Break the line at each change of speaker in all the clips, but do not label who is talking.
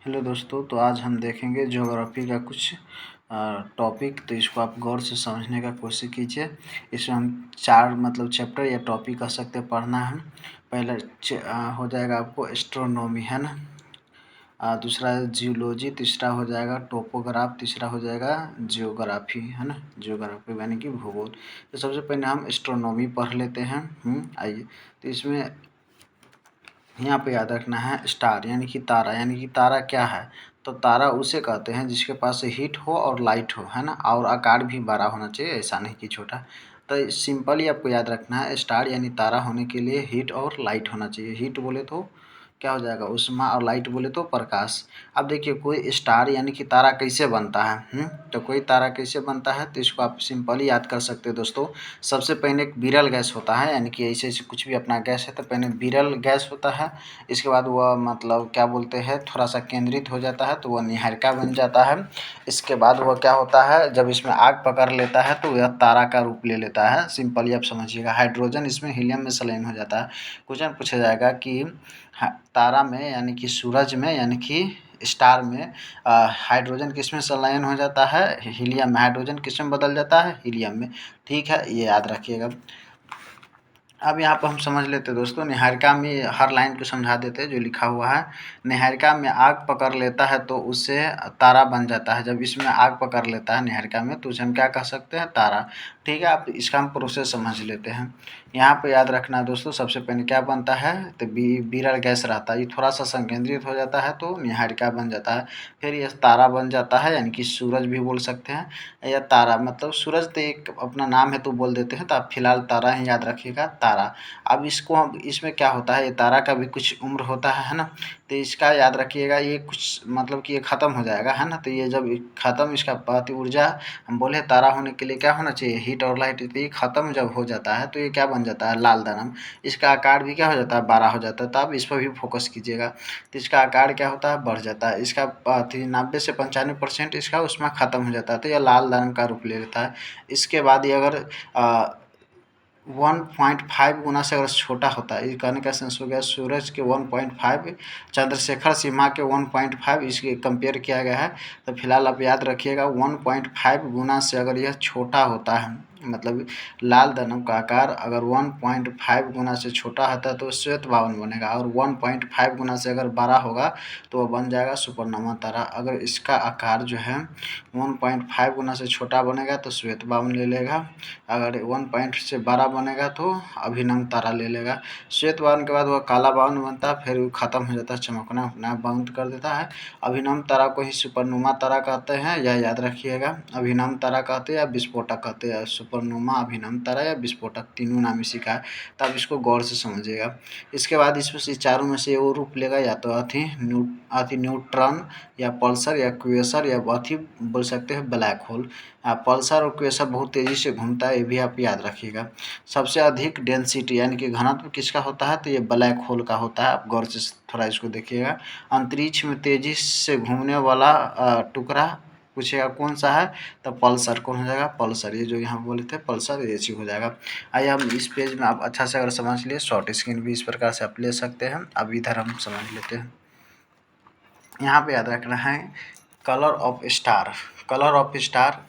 Hello दोस्तों, तो आज हम देखेंगे ज्योग्राफी का कुछ टॉपिक। तो इसको आप गौर से समझने का कोशिश कीजिए। इसमें हम 4 मतलब चैप्टर या टॉपिक कह सकते हैं पढ़ना है। पहला हो जाएगा आपको एस्ट्रोनॉमी, है ना। दूसरा जियोलॉजी, तीसरा हो जाएगा टोपोग्राफ, तीसरा हो जाएगा जियोग्राफी, है ना। जियोग्राफी यानी कि भूगोल। तो सबसे पहले हम एस्ट्रोनॉमी पढ़ लेते हैं। आइए, तो इसमें यहाँ पे याद रखना है स्टार यानी कि तारा। यानी कि तारा क्या है? तो तारा उसे कहते हैं जिसके पास हीट हो और लाइट हो, है ना, और आकार भी बड़ा होना चाहिए, ऐसा नहीं कि छोटा। तो सिंपली आपको याद रखना है स्टार यानी तारा होने के लिए हीट और लाइट होना चाहिए। हीट बोले तो क्या हो जाएगा ऊष्मा, और लाइट बोले तो प्रकाश। अब देखिए कोई स्टार यानी कि तारा कैसे बनता है। तो कोई तारा कैसे बनता है, तो इसको आप सिंपली याद कर सकते हो दोस्तों। सबसे पहले एक विरल गैस होता है, यानी कि ऐसे ऐसे कुछ भी अपना गैस है तो पहले विरल गैस होता है। इसके बाद वह मतलब क्या बोलते हैं थोड़ा सा केंद्रित हो जाता है तो वह निहारिका बन जाता है। इसके बाद वह क्या होता है, जब इसमें आग पकड़ लेता है तो यह तारा का रूप ले लेता है। सिंपली आप समझिएगा, हाइड्रोजन इसमें हीलियम में संलयन हो जाता है। क्वेश्चन पूछा जाएगा कि तारा में यानी कि सूरज में यानी कि स्टार में हाइड्रोजन किस में संलयन हो जाता है? हीलियम में। हाइड्रोजन किस में बदल जाता है? हीलियम में। ठीक है, ये याद रखिएगा। अब यहाँ पर हम समझ लेते हैं दोस्तों, निहारिका में हर लाइन को समझा देते हैं जो लिखा हुआ है। निहारिका में आग पकड़ लेता है तो उससे तारा बन जाता है। जब इसमें आग पकड़ लेता है निहारिका में तो उसे हम क्या कह सकते हैं? तारा। ठीक है, आप इसका हम प्रोसेस समझ लेते हैं। यहाँ पे याद रखना है दोस्तों, सबसे पहले क्या बनता है तो विरल गैस रहता है, ये थोड़ा सा संकेंद्रित हो जाता है तो निहारिका बन जाता है। फिर यह तारा बन जाता है, यानी कि सूरज भी बोल सकते हैं या तारा। मतलब सूरज तो एक अपना नाम है तो बोल देते हैं, तो आप फिलहाल तारा ही याद रखिएगा, तारा। अब इसको हम इसमें क्या होता है, ये तारा का भी कुछ उम्र होता है ना। तो इसका याद रखिएगा, ये कुछ मतलब कि ये ख़त्म हो जाएगा, है ना। तो ये जब ख़त्म इसका प्रति ऊर्जा हम बोले तारा होने के लिए क्या होना चाहिए? हीट और लाइट। तो ये ख़त्म जब हो जाता है तो ये क्या बन जाता है? लाल दानव। इसका आकार भी क्या हो जाता है? बड़ा हो जाता है। तो आप इस पर भी फोकस कीजिएगा। तो इसका आकार क्या होता है? बढ़ जाता है। इसका 90 से 95% इसका उसमें ख़त्म हो जाता है तो यह लाल दानव का रूप ले लेता है। इसके बाद ये अगर 1.5 गुना से अगर छोटा होता है, ये कहने का सेंस हो गया सूरज के 1.5, चंद्रशेखर सिन्हा के 1.5 इसके कंपेयर किया गया है। तो फिलहाल आप याद रखिएगा 1.5 गुना से अगर यह छोटा होता है, मतलब लाल दानव का आकार अगर 1.5 गुना से छोटा होता है तो श्वेत बावन बनेगा, और 1.5 गुना से अगर बड़ा होगा तो वह बन जाएगा सुपरनोवा तारा। अगर इसका आकार जो है 1.5 गुना से छोटा बनेगा तो श्वेत बावन ले लेगा, अगर 1 पॉइंट से बड़ा बनेगा तो अभिनव तारा ले लेगा। श्वेत बावन के बाद वह काला बावन बनता है, फिर वो ख़त्म हो जाता है, चमकना अपना बंद कर देता है। अभिनव तारा को ही सुपरनोवा तारा कहते हैं, यह याद रखिएगा। अभिनव तारा कहते हैं या विस्फोटक कहते हैं, सुपरनोवा, अभिनव तारा या विस्फोटक, तीनों नाम इसी का है। तो आप इसको गौर से समझिएगा। इसके बाद इसमें से चारों में से वो रूप लेगा, या तो अति न्यूट्रॉन या पल्सर या क्वेसर या अति बोल सकते हैं ब्लैक होल। पल्सर और क्वेसर बहुत तेज़ी से घूमता है, ये भी आप याद रखिएगा। सबसे अधिक डेंसिटी यानी कि घनत्व किसका होता है? तो ये ब्लैक होल का होता है। आप गौर से थोड़ा इसको देखिएगा। अंतरिक्ष में तेज़ी से घूमने वाला टुकड़ा पूछेगा कौन सा है, तो पल्सर। कौन हो जाएगा? पल्सर। ये जो यहाँ बोले थे पल्सर, ये चीज़ हो जाएगा। आइए हम इस पेज में आप अच्छा से अगर समझ लिए, शॉर्ट स्क्रीन भी इस प्रकार से आप ले सकते हैं। अब इधर हम समझ लेते हैं। यहाँ पे याद रखना है colour of star. Colour of star,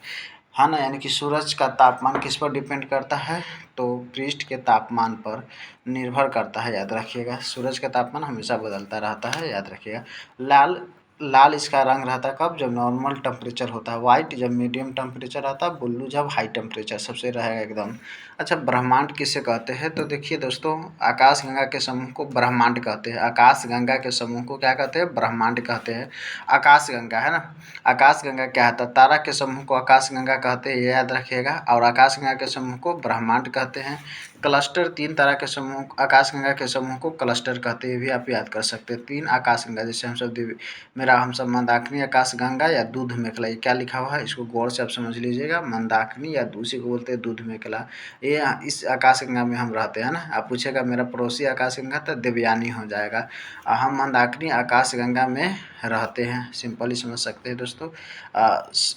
है ना, यानी कि सूरज का तापमान किस पर डिपेंड करता है? तो पृष्ठ के तापमान पर निर्भर करता है, याद रखिएगा। सूरज का तापमान हमेशा बदलता रहता है, याद रखिएगा। लाल लाल इसका रंग रहता है कब? जब नॉर्मल टेम्परेचर होता है। वाइट जब मीडियम टेम्परेचर रहता है। ब्लू जब हाई टेम्परेचर सबसे रहेगा एकदम। अच्छा, ब्रह्मांड किसे कहते हैं? तो देखिए दोस्तों, आकाशगंगा के समूह को ब्रह्मांड कहते हैं। आकाशगंगा के समूह को क्या कहते हैं? ब्रह्मांड कहते हैं। आकाशगंगा, है ना। आकाशगंगा क्या है? तारा के समूह को आकाशगंगा कहते हैं, ये याद रखिएगा। और आकाशगंगा के समूह को ब्रह्मांड कहते हैं। क्लस्टर, 3 तारा के समूह आकाशगंगा के समूह को क्लस्टर कहते हैं, ये भी आप याद कर सकते हैं। 3 आकाशगंगा, जैसे हम सब मंदाकिनी आकाशगंगा या दूध मेखला, ये क्या लिखा हुआ है इसको गौर से आप समझ लीजिएगा। मंदाकिनी या दूसरी को बोलते हैं दूध मेखला, ये इस आकाशगंगा में हम रहते हैं ना। आप पूछेगा मेरा पड़ोसी आकाशगंगा, तो देवयानी हो जाएगा। हम मंदाकिनी आकाशगंगा में रहते हैं, सिंपली समझ सकते हैं दोस्तों।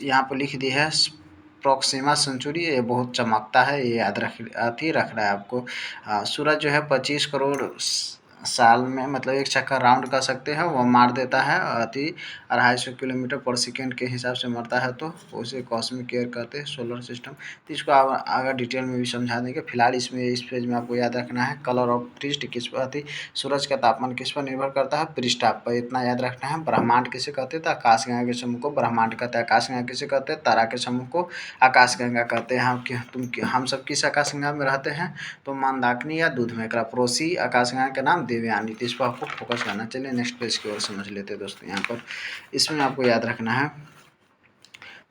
यहाँ पर लिख दी है प्रॉक्सिमा सेंचुरी, ये बहुत चमकता है, ये याद रखना है आपको। सूरज जो है 25 करोड़ साल में मतलब एक चक्कर राउंड कर सकते हैं, वो मार देता है 250 किलोमीटर पर सेकेंड के हिसाब से मारता है, तो उसे कॉस्मिक ईयर कहते हैं, सोलर सिस्टम। तो इसको आगे डिटेल में भी समझा देंगे। फिलहाल इसमें इस पेज में आपको याद रखना है कलर ऑफ पृष्ठ किस पर सूरज का तापमान किस पर निर्भर करता है, पृष्ठ आप पर, इतना याद रखना है। ब्रह्मांड किसे कहते हैं, तो आकाशगंगा के समूह को ब्रह्मांड कहते हैं। आकाशगंगा किसे कहते हैं, तारा के समूह को आकाशगंगा कहते हैं। हम सब किस आकाशगंगा में रहते हैं, तो मंदाकिनी या दूध में पड़ोसी आकाशगंगा का नाम देवयानी। तो इस पर आपको फोकस करना। चलिए नेक्स्ट पेज की ओर समझ लेते हैं दोस्तों। यहाँ पर इसमें आपको याद रखना है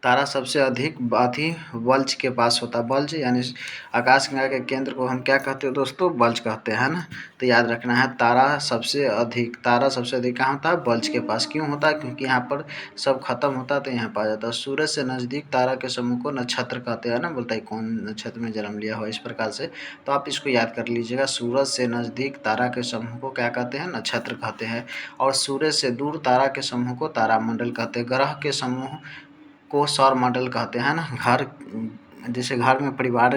तारा सबसे अधिक बल्ज के पास होता है। बल्ज यानी आकाशगंगा के केंद्र को हम क्या कहते हैं दोस्तों, बल्ज कहते हैं ना। तो याद रखना है तारा सबसे अधिक कहाँ होता है, बल्ज के पास। क्यों होता है, क्योंकि यहाँ पर सब खत्म होता है तो यहाँ पर आ जाता है। सूरज से नज़दीक तारा के समूह को नक्षत्र कहते हैं ना, बोलता है कौन नक्षत्र में जन्म लिया हो, इस प्रकार से। तो आप इसको याद कर लीजिएगा, सूरज से नज़दीक तारा के समूह को क्या कहते हैं, नक्षत्र कहते हैं। और सूरज से दूर तारा के समूह को तारामंडल कहते हैं। ग्रह के समूह को सौर मंडल कहते हैं ना। घर जैसे घर में परिवार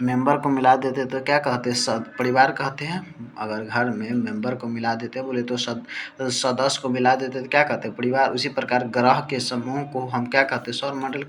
मेंबर को मिला देते तो क्या कहते हैं, परिवार कहते हैं। अगर घर में मेंबर को मिला देते बोले तो सदस्य को मिला देते तो क्या कहते हैं, परिवार। उसी प्रकार ग्रह के समूह को हम क्या कहते हैं, सौर मंडल कहते हैं।